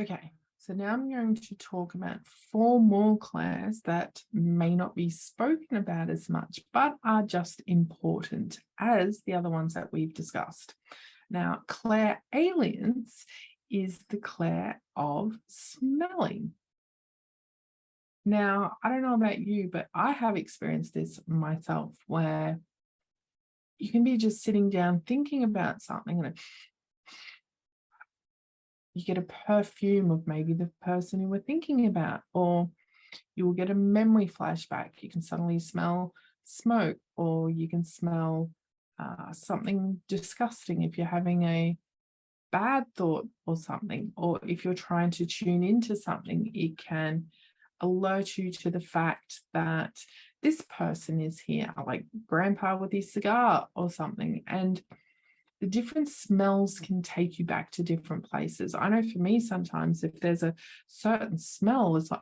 Okay, so now I'm going to talk about 4 more clairs that may not be spoken about as much, but are just important as the other ones that we've discussed. Now, clairalience is the clair of smelling. Now, I don't know about you, but I have experienced this myself where you can be just sitting down thinking about something and you get a perfume of maybe the person you were thinking about, or you will get a memory flashback. You can suddenly smell smoke, or you can smell something disgusting if you're having a bad thought or something, or if you're trying to tune into something, it can alert you to the fact that this person is here, like grandpa with his cigar or something. And the different smells can take you back to different places. I know for me, sometimes if there's a certain smell, it's like,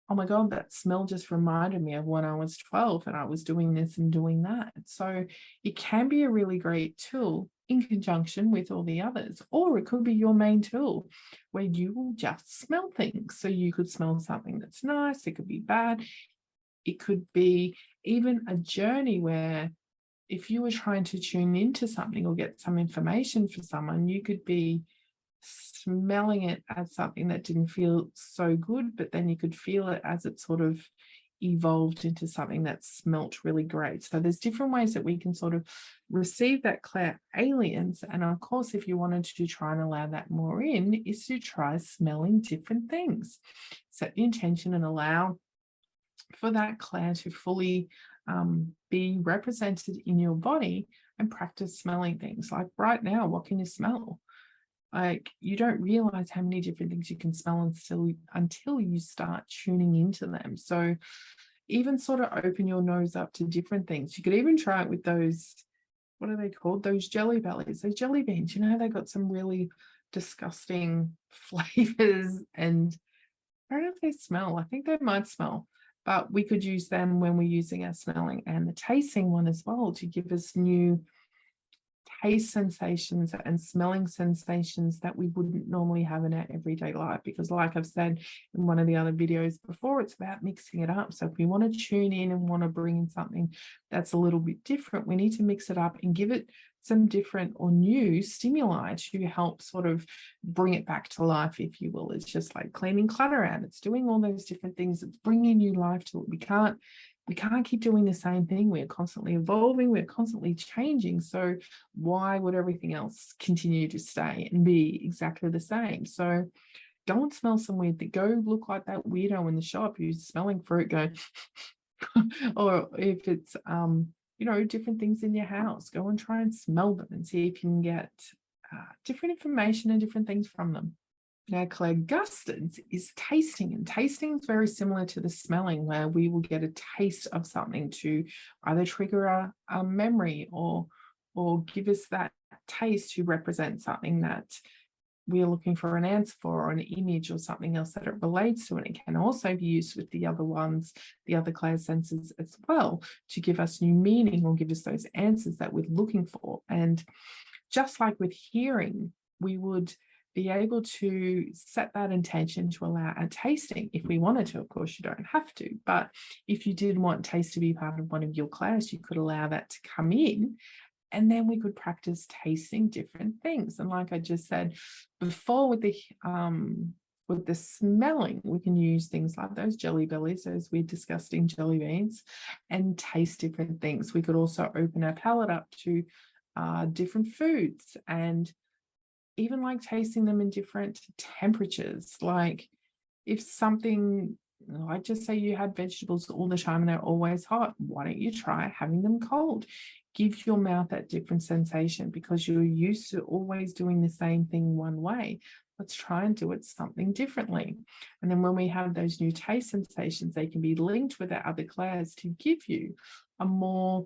oh my God, that smell just reminded me of when I was 12 and I was doing this and doing that. So it can be a really great tool in conjunction with all the others, or it could be your main tool where you will just smell things. So you could smell something that's nice, it could be bad, it could be even a journey where if you were trying to tune into something or get some information for someone, you could be smelling it as something that didn't feel so good, but then you could feel it as it sort of evolved into something that smelt really great. So there's different ways that we can sort of receive that clairalience. And of course, if you wanted to try and allow that more in, is to try smelling different things. Set the intention and allow for that clair to fully be represented in your body, and practice smelling things. Like right now, what can you smell? Like you don't realize how many different things you can smell until you start tuning into them. So even sort of open your nose up to different things. You could even try it with those, what are they called? Those jelly bellies, those jelly beans. You know how they got some really disgusting flavors, and I don't know if they smell. I think they might smell, but we could use them when we're using our smelling and the tasting one as well to give us new taste sensations and smelling sensations that we wouldn't normally have in our everyday life. Because like I've said in one of the other videos before, it's about mixing it up. So if we want to tune in and want to bring in something that's a little bit different, we need to mix it up and give it some different or new stimuli to help sort of bring it back to life, if you will. It's just like cleaning clutter out. It's doing all those different things. It's bringing new life to it. We can't keep doing the same thing. We're constantly evolving. We're constantly changing. So why would everything else continue to stay and be exactly the same? So don't smell some weird thing. Go look like that weirdo in the shop who's smelling fruit going, or if it's, different things in your house, go and try and smell them and see if you can get different information and different things from them. Now, clairgustance is tasting, and tasting is very similar to the smelling, where we will get a taste of something to either trigger a memory or give us that taste to represent something that we're looking for an answer for, or an image or something else that it relates to. And it can also be used with the other ones, the other clairsenses as well, to give us new meaning or give us those answers that we're looking for. And just like with hearing, we would be able to set that intention to allow a tasting if we wanted to. Of course, you don't have to, but if you did want taste to be part of one of your clairs, you could allow that to come in, and then we could practice tasting different things. And like I just said before, with the smelling, we can use things like those jelly bellies, those weird disgusting jelly beans, and taste different things. We could also open our palate up to different foods, and even like tasting them in different temperatures. Like if something, like just say you had vegetables all the time and they're always hot, why don't you try having them cold? Give your mouth that different sensation, because you're used to always doing the same thing one way. Let's try and do it something differently. And then when we have those new taste sensations, they can be linked with our other clairs to give you a more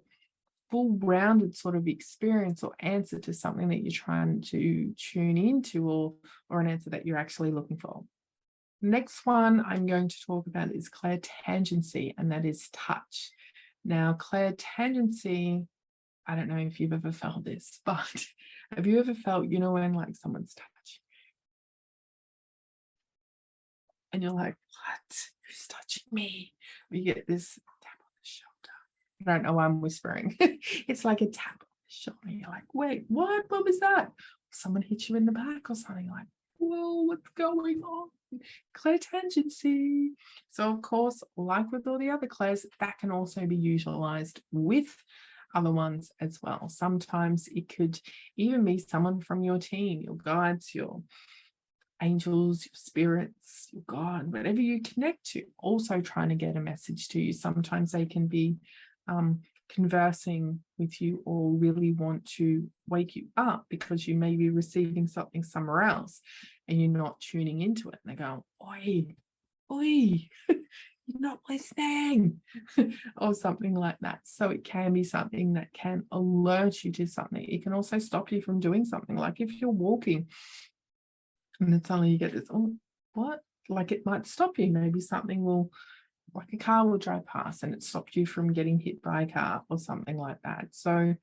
full-rounded sort of experience or answer to something that you're trying to tune into, or an answer that you're actually looking for. Next one I'm going to talk about is clairtangency, and that is touch. Now, clairtangency, I don't know if you've ever felt this, but have you ever felt, when like someone's touch and you're like, what? Who's touching me? You get this tap on the shoulder. I don't know why I'm whispering. It's like a tap on the shoulder. You're like, wait, what? What was that? Someone hit you in the back or something. Like, whoa, what's going on? Clairtangency. So, of course, like with all the other clairs, that can also be utilized with other ones as well. Sometimes it could even be someone from your team, your guides, your angels, your spirits, your God, whatever you connect to, also trying to get a message to you. Sometimes they can be conversing with you or really want to wake you up because you may be receiving something somewhere else and you're not tuning into it. And they go, oi, oi, you're not listening, or something like that. So it can be something that can alert you to something. It can also stop you from doing something. Like if you're walking and then suddenly you get this, oh, what? Like it might stop you. Maybe something will, like a car will drive past and it stopped you from getting hit by a car or something like that. So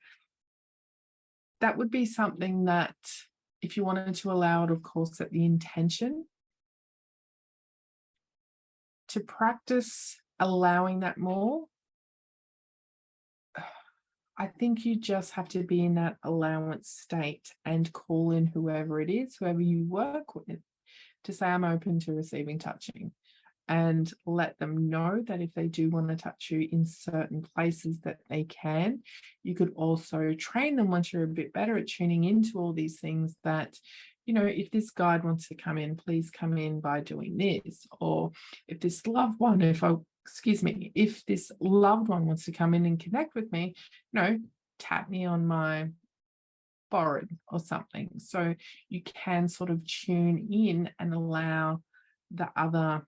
that would be something that if you wanted to allow it, of course, set the intention to practice allowing that more. I think you just have to be in that allowance state and call in whoever it is, whoever you work with, to say, I'm open to receiving touching, and let them know that if they do want to touch you in certain places that they can. You could also train them once you're a bit better at tuning into all these things that, you know, if this guide wants to come in, please come in by doing this. Or if this loved one, if this loved one wants to come in and connect with me, you know, tap me on my forehead or something. So you can sort of tune in and allow the other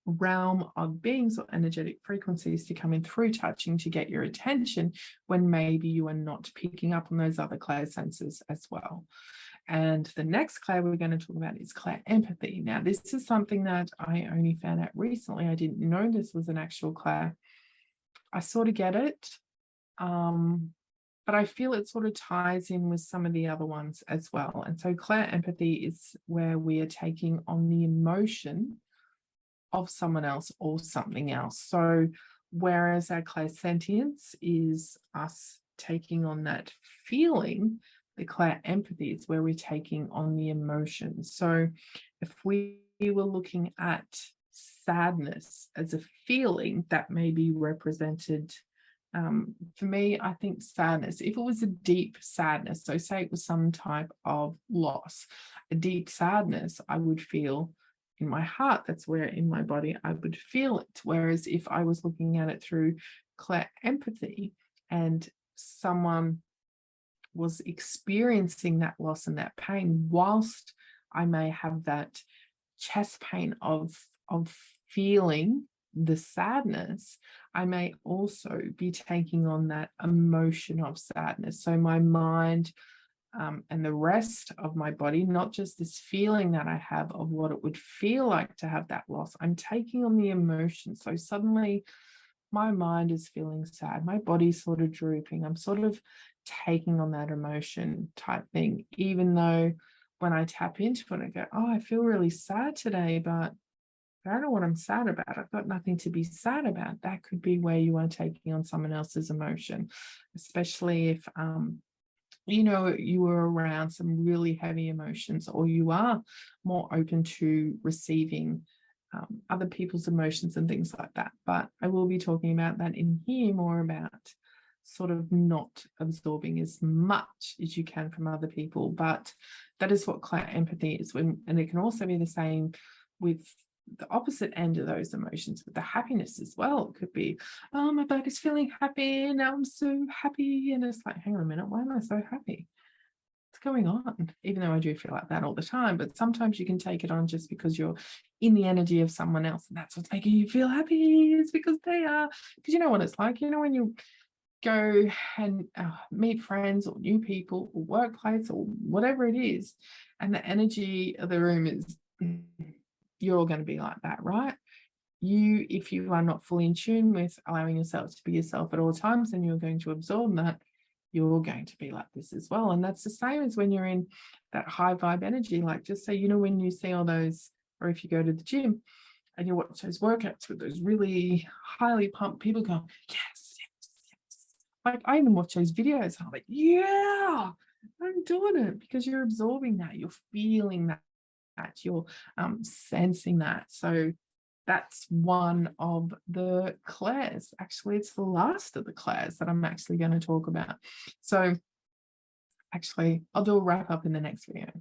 realm of beings or energetic frequencies to come in through touching to get your attention when maybe you are not picking up on those other clair senses as well. And the next clair we're going to talk about is clair empathy. Now, this is something that I only found out recently. I didn't know this was an actual clair. I sort of get it, but I feel it sort of ties in with some of the other ones as well. And so clair empathy is where we are taking on the emotion of someone else or something else. So whereas our clairsentience is us taking on that feeling, the clair empathy is where we're taking on the emotion. So if we were looking at sadness as a feeling, that may be represented, for me, I think sadness, if it was a deep sadness, so say it was some type of loss, a deep sadness, I would feel in my heart, that's where in my body I would feel it. Whereas if I was looking at it through clair empathy and someone was experiencing that loss and that pain, whilst I may have that chest pain of feeling the sadness, I may also be taking on that emotion of sadness. So my mind and the rest of my body, not just this feeling that I have of what it would feel like to have that loss, I'm taking on the emotion. So suddenly my mind is feeling sad, my body's sort of drooping, I'm sort of taking on that emotion type thing, even though when I tap into it, I go, oh, I feel really sad today, but I don't know what I'm sad about. I've got nothing to be sad about. That could be where you are taking on someone else's emotion, especially if you know, you were around some really heavy emotions, or you are more open to receiving other people's emotions and things like that. But I will be talking about that in here, more about sort of not absorbing as much as you can from other people. But that is what clair empathy is, and it can also be the same with the opposite end of those emotions, with the happiness as well. It could be, oh, my body's feeling happy, now I'm so happy, and it's like, hang on a minute, why am I so happy? What's going on? Even though I do feel like that all the time, but sometimes you can take it on just because you're in the energy of someone else, and that's what's making you feel happy. It's because they are, because you know what it's like, you know, when you go and meet friends or new people or workplace or whatever it is, and the energy of the room is, you're all going to be like that, right? You, if you are not fully in tune with allowing yourself to be yourself at all times, then you're going to absorb that. You're going to be like this as well. And that's the same as when you're in that high vibe energy. Like, just say, you know, when you see all those Or if you go to the gym and you watch those workouts with those really highly pumped people go, yes, yes, yes. Like I even watch those videos and I'm like, yeah, I'm doing it, because you're absorbing that, you're feeling that, you're sensing that. So that's one of the clairs. Actually, it's the last of the clairs that I'm actually going to talk about. So actually, I'll do a wrap up in the next video.